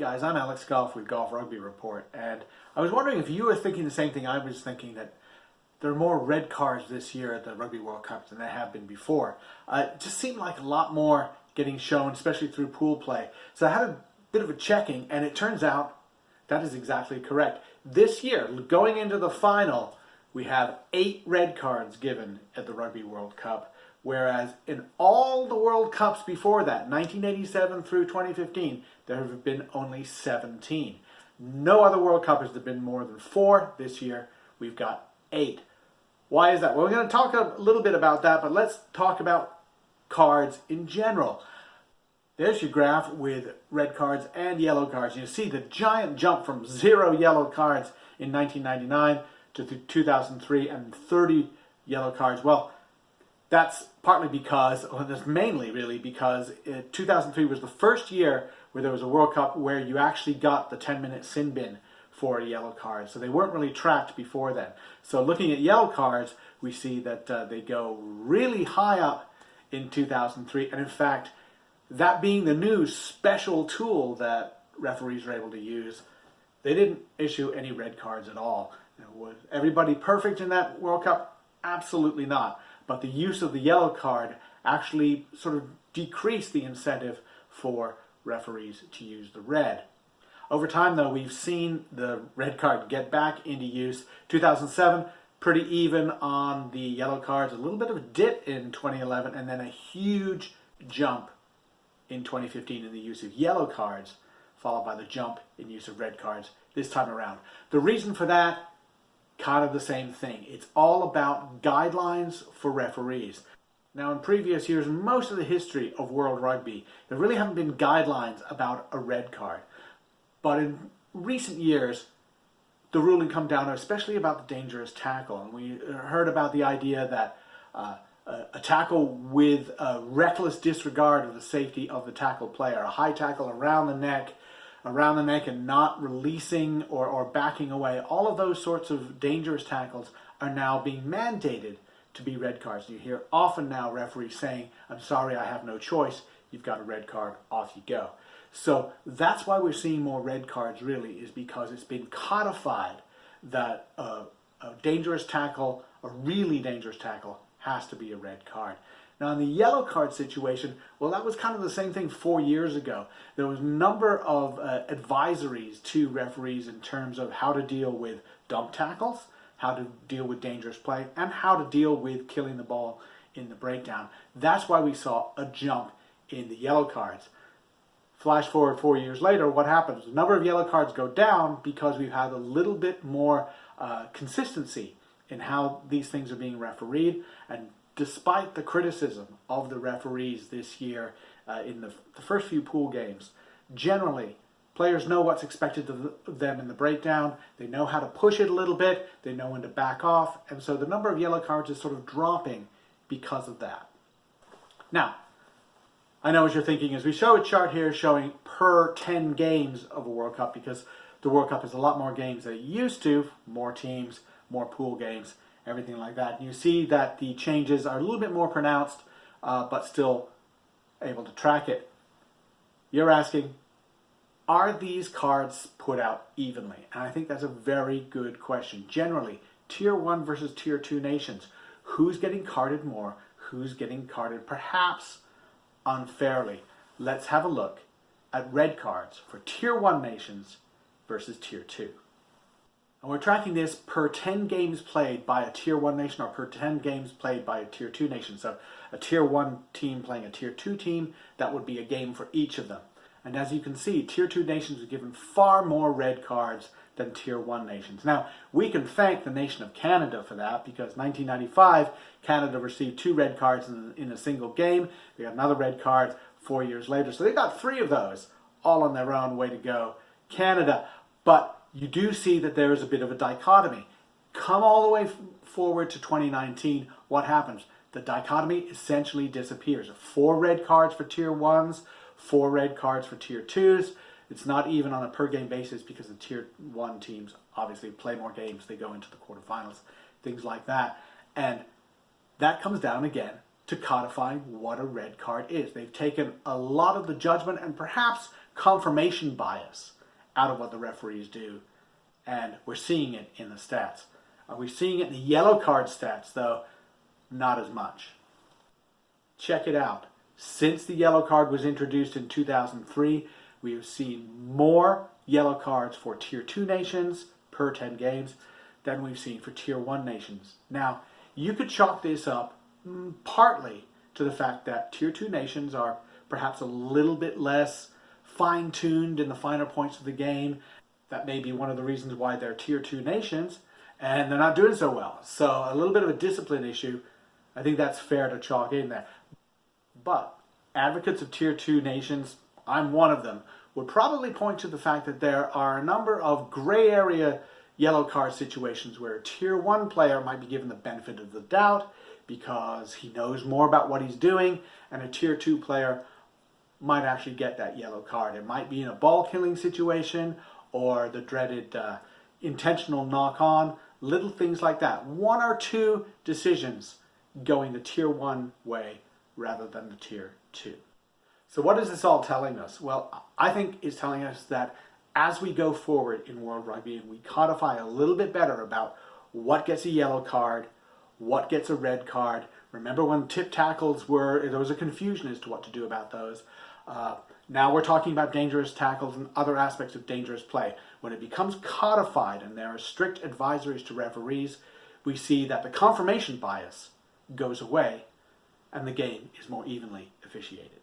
guys, I'm Alex Goff with Goff Rugby Report, and I was wondering if you were thinking the same thing I was thinking, that there are more red cards this year at the Rugby World Cup than there have been before. It just seemed like a lot more getting shown, especially through pool play. So I had a bit of a checking, and it turns out that is exactly correct. This year, going into the final, we have 8 red cards given at the Rugby World Cup, whereas in all the World Cups before that, 1987 through 2015, there have been only 17. No other World Cup has there been more than 4. This year, we've got 8. Why is that? Well, we're going to talk a little bit about that, but let's talk about cards in general. There's your graph with red cards and yellow cards. You see the giant jump from 0 yellow cards in 1999 to 2003 and 30 yellow cards. Well, that's partly because, well, that's mainly really because 2003 was the first year where there was a World Cup where you actually got the 10-minute sin bin for a yellow card. So they weren't really tracked before then. So looking at yellow cards, we see that they go really high up in 2003. And in fact, that being the new special tool that referees were able to use, they didn't issue any red cards at all. Was everybody perfect in that World Cup? Absolutely not. But the use of the yellow card actually sort of decreased the incentive for referees to use the red. Over time, though, we've seen the red card get back into use. 2007, pretty even on the yellow cards. A little bit of a dip in 2011, and then a huge jump in 2015 in the use of yellow cards, followed by the jump in use of red cards this time around. The reason for that, kind of the same thing. It's all about guidelines for referees. Now, in previous years, most of the history of World Rugby, there really haven't been guidelines about a red card. But in recent years, the ruling come down, especially about the dangerous tackle. And we heard about the idea that a tackle with a reckless disregard of the safety of the tackle player, a high tackle around the neck and not releasing or backing away, all of those sorts of dangerous tackles are now being mandated to be red cards. You hear often now referees saying, "I'm sorry, I have no choice. You've got a red card, off you go." So that's why we're seeing more red cards, really, is because it's been codified that a dangerous tackle, a really dangerous tackle, has to be a red card. Now, in the yellow card situation, well, that was kind of the same thing 4 years ago. There was a number of advisories to referees in terms of how to deal with dump tackles, how to deal with dangerous play, and how to deal with killing the ball in the breakdown. That's why we saw a jump in the yellow cards. Flash forward 4 years later, what happens? The number of yellow cards go down because we've had a little bit more consistency in how these things are being refereed. And despite the criticism of the referees this year in the first few pool games, generally, players know what's expected of them in the breakdown. They know how to push it a little bit. They know when to back off. And so the number of yellow cards is sort of dropping because of that. Now, I know what you're thinking is we show a chart here showing per 10 games of a World Cup, because the World Cup is a lot more games than it used to, more teams, more pool games, everything like that. And you see that the changes are a little bit more pronounced, but still able to track it. You're asking, are these cards put out evenly? And I think that's a very good question. Generally, Tier 1 versus Tier 2 nations, who's getting carded more? Who's getting carded perhaps unfairly? Let's have a look at red cards for Tier 1 nations versus Tier 2. And we're tracking this per 10 games played by a Tier 1 nation or per 10 games played by a Tier 2 nation. So a Tier 1 team playing a Tier 2 team, that would be a game for each of them. And as you can see, Tier 2 nations are given far more red cards than Tier 1 nations. Now, we can thank the nation of Canada for that, because 1995, Canada received 2 red cards in a single game. They got another red card 4 years later. So they got 3 of those, all on their own. Way to go, Canada. But you do see that there is a bit of a dichotomy. Come all the way forward to 2019, what happens? The dichotomy essentially disappears. 4 red cards for Tier 1s, 4 red cards for Tier 2s. It's not even on a per game basis because the Tier 1 teams obviously play more games. They go into the quarterfinals, things like that. And that comes down again to codify what a red card is. They've taken a lot of the judgment and perhaps confirmation bias out of what the referees do, and we're seeing it in the stats. Are we seeing it in the yellow card stats, though? Not as much. Check it out. Since the yellow card was introduced in 2003, we have seen more yellow cards for Tier 2 nations per 10 games than we've seen for Tier 1 nations. Now, you could chalk this up partly to the fact that Tier 2 nations are perhaps a little bit less fine-tuned in the finer points of the game. That may be one of the reasons why they're Tier 2 nations, and they're not doing so well. So a little bit of a discipline issue. I think that's fair to chalk in there. But advocates of Tier 2 nations, I'm one of them, would probably point to the fact that there are a number of gray area yellow card situations where a Tier 1 player might be given the benefit of the doubt because he knows more about what he's doing, and a Tier 2 player might actually get that yellow card. It might be in a ball killing situation or the dreaded intentional knock-on, little things like that. One or two decisions going the Tier 1 way rather than the Tier 2. So what is this all telling us? Well, I think it's telling us that as we go forward in World Rugby and we codify a little bit better about what gets a yellow card, what gets a red card. Remember when tip tackles there was a confusion as to what to do about those. Now we're talking about dangerous tackles and other aspects of dangerous play. When it becomes codified and there are strict advisories to referees, we see that the confirmation bias goes away and the game is more evenly officiated.